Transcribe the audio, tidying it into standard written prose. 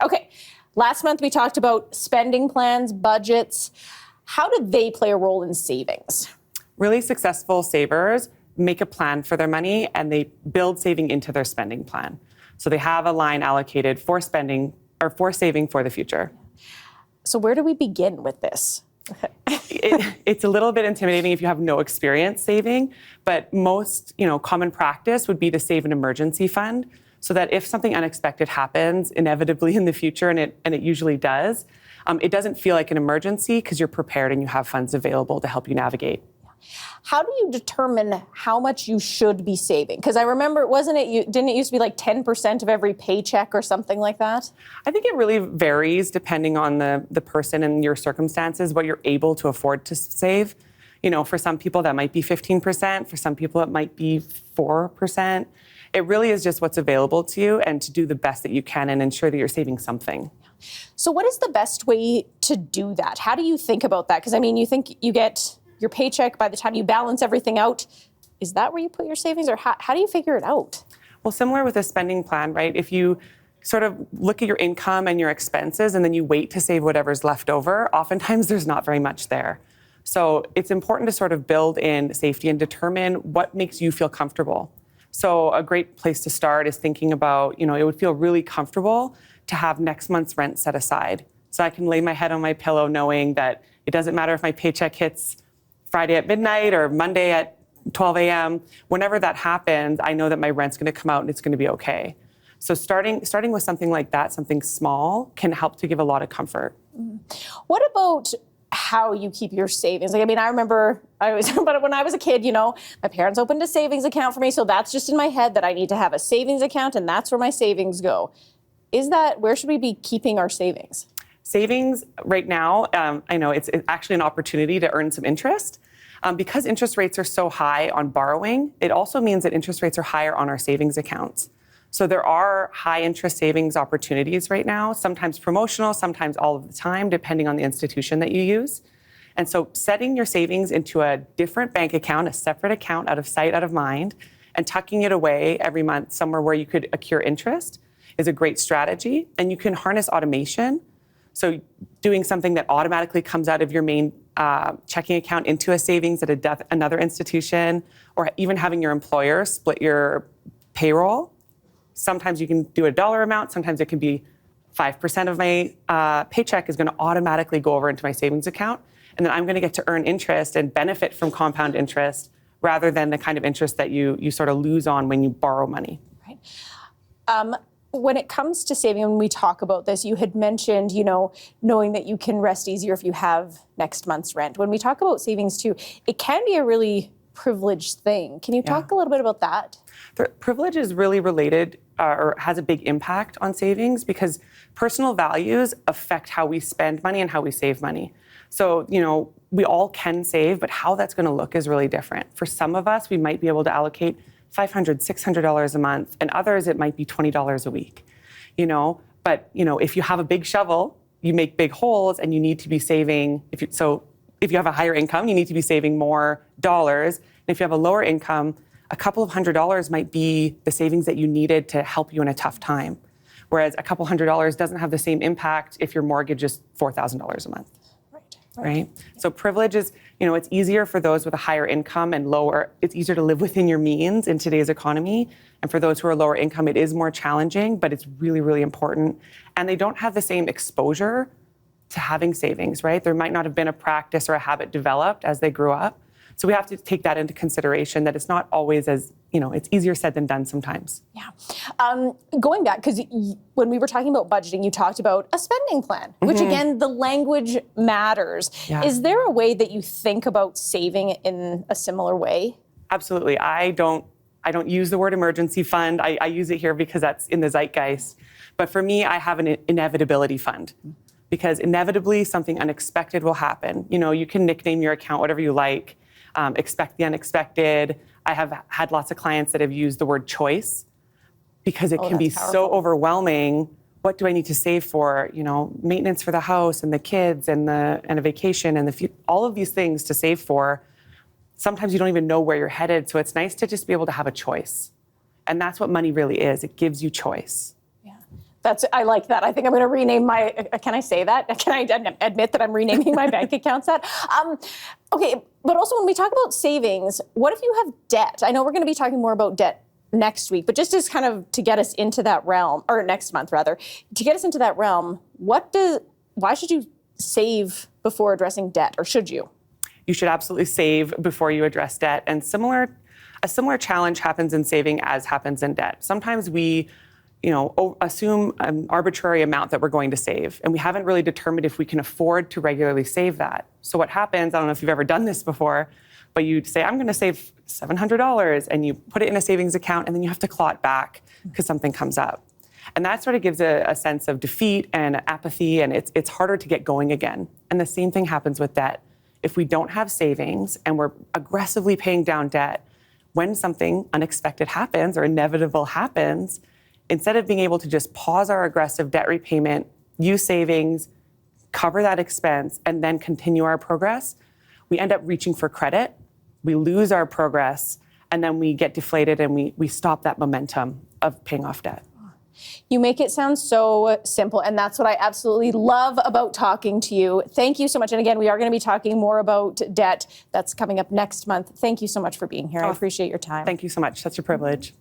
Okay, last month we talked about spending plans, budgets. How do they play a role in savings? Really successful savers make a plan for their money and they build saving into their spending plan. So they have a line allocated for spending or for saving for the future. So where do we begin with this? It's a little bit intimidating if you have no experience saving, but most, common practice would be to save an emergency fund so that if something unexpected happens inevitably in the future, and it usually does, it doesn't feel like an emergency because you're prepared and you have funds available to help you navigate. How do you determine how much you should be saving? Because I remember, didn't it used to be like 10% of every paycheck or something like that? I think it really varies depending on the person and your circumstances, what you're able to afford to save. For some people that might be 15%, for some people it might be 4%. It really is just what's available to you and to do the best that you can and ensure that you're saving something. So what is the best way to do that? How do you think about that? Because you think you get your paycheck by the time you balance everything out. Is that where you put your savings, or how do you figure it out? Well, similar with a spending plan, right? If you sort of look at your income and your expenses and then you wait to save whatever's left over, oftentimes there's not very much there. So it's important to sort of build in safety and determine what makes you feel comfortable. So a great place to start is thinking about, it would feel really comfortable to have next month's rent set aside. So I can lay my head on my pillow knowing that it doesn't matter if my paycheck hits Friday at midnight or Monday at 12 a.m. Whenever that happens, I know that my rent's going to come out and it's going to be okay. So starting with something like that, something small, can help to give a lot of comfort. What about how you keep your savings? I remember but when I was a kid, my parents opened a savings account for me. So that's just in my head that I need to have a savings account and that's where my savings go. Where should we be keeping our savings? Savings right now, I know it's actually an opportunity to earn some interest. Because interest rates are so high on borrowing, it also means that interest rates are higher on our savings accounts. So there are high interest savings opportunities right now, sometimes promotional, sometimes all of the time, depending on the institution that you use. And so setting your savings into a different bank account, a separate account, out of sight, out of mind, and tucking it away every month somewhere where you could accrue interest is a great strategy. And you can harness automation. So doing something that automatically comes out of your main checking account into a savings at another institution, or even having your employer split your payroll. Sometimes you can do a dollar amount. Sometimes it can be 5% of my paycheck is going to automatically go over into my savings account. And then I'm going to get to earn interest and benefit from compound interest rather than the kind of interest that you sort of lose on when you borrow money. Right. When it comes to saving, when we talk about this, you had mentioned, knowing that you can rest easier if you have next month's rent. When we talk about savings too, it can be a really privileged thing. Can you talk a little bit about that? The privilege is really related or has a big impact on savings because personal values affect how we spend money and how we save money. So, we all can save, but how that's going to look is really different. For some of us, we might be able to allocate $500, $600 a month, and others it might be $20 a week, But, if you have a big shovel, you make big holes and you need to be saving. If you have a higher income, you need to be saving more dollars. And if you have a lower income, a couple of $100s might be the savings that you needed to help you in a tough time. Whereas a couple $100 doesn't have the same impact if your mortgage is $4,000 a month. Right? So privilege is, it's easier for those with a higher income and lower, it's easier to live within your means in today's economy. And for those who are lower income, it is more challenging, but it's really, really important. And they don't have the same exposure to having savings, right? There might not have been a practice or a habit developed as they grew up. So we have to take that into consideration, that it's not always as, it's easier said than done sometimes. Yeah. Going back, because when we were talking about budgeting, you talked about a spending plan, which again, the language matters. Yeah. Is there a way that you think about saving in a similar way? Absolutely. I don't use the word emergency fund. I use it here because that's in the zeitgeist. But for me, I have an inevitability fund. Because inevitably something unexpected will happen. You can nickname your account whatever you like. Expect the unexpected. I have had lots of clients that have used the word choice because it can be so overwhelming. What do I need to save for? Maintenance for the house and the kids and a vacation and all of these things to save for. Sometimes you don't even know where you're headed. So it's nice to just be able to have a choice. And that's what money really is. It gives you choice. Yeah. I like that. I think I'm going to rename my, can I say that? Can I admit that I'm renaming my bank accounts that? Okay, but also when we talk about savings, what if you have debt? I know we're going to be talking more about debt next week, but just as kind of to get us into that realm, or next month rather, to get us into that realm, why should you save before addressing debt, or should you? You should absolutely save before you address debt. And a similar challenge happens in saving as happens in debt. Sometimes we assume an arbitrary amount that we're going to save, and we haven't really determined if we can afford to regularly save that. So what happens, I don't know if you've ever done this before, but you'd say, I'm going to save $700, and you put it in a savings account, and then you have to claw it back because something comes up. And that sort of gives a sense of defeat and apathy, and it's harder to get going again. And the same thing happens with debt. If we don't have savings and we're aggressively paying down debt, when something unexpected happens or inevitable happens, instead of being able to just pause our aggressive debt repayment, use savings, cover that expense, and then continue our progress, we end up reaching for credit, we lose our progress, and then we get deflated and we stop that momentum of paying off debt. You make it sound so simple, and that's what I absolutely love about talking to you. Thank you so much. And again, we are going to be talking more about debt. That's coming up next month. Thank you so much for being here. I appreciate your time. Thank you so much. Such a privilege.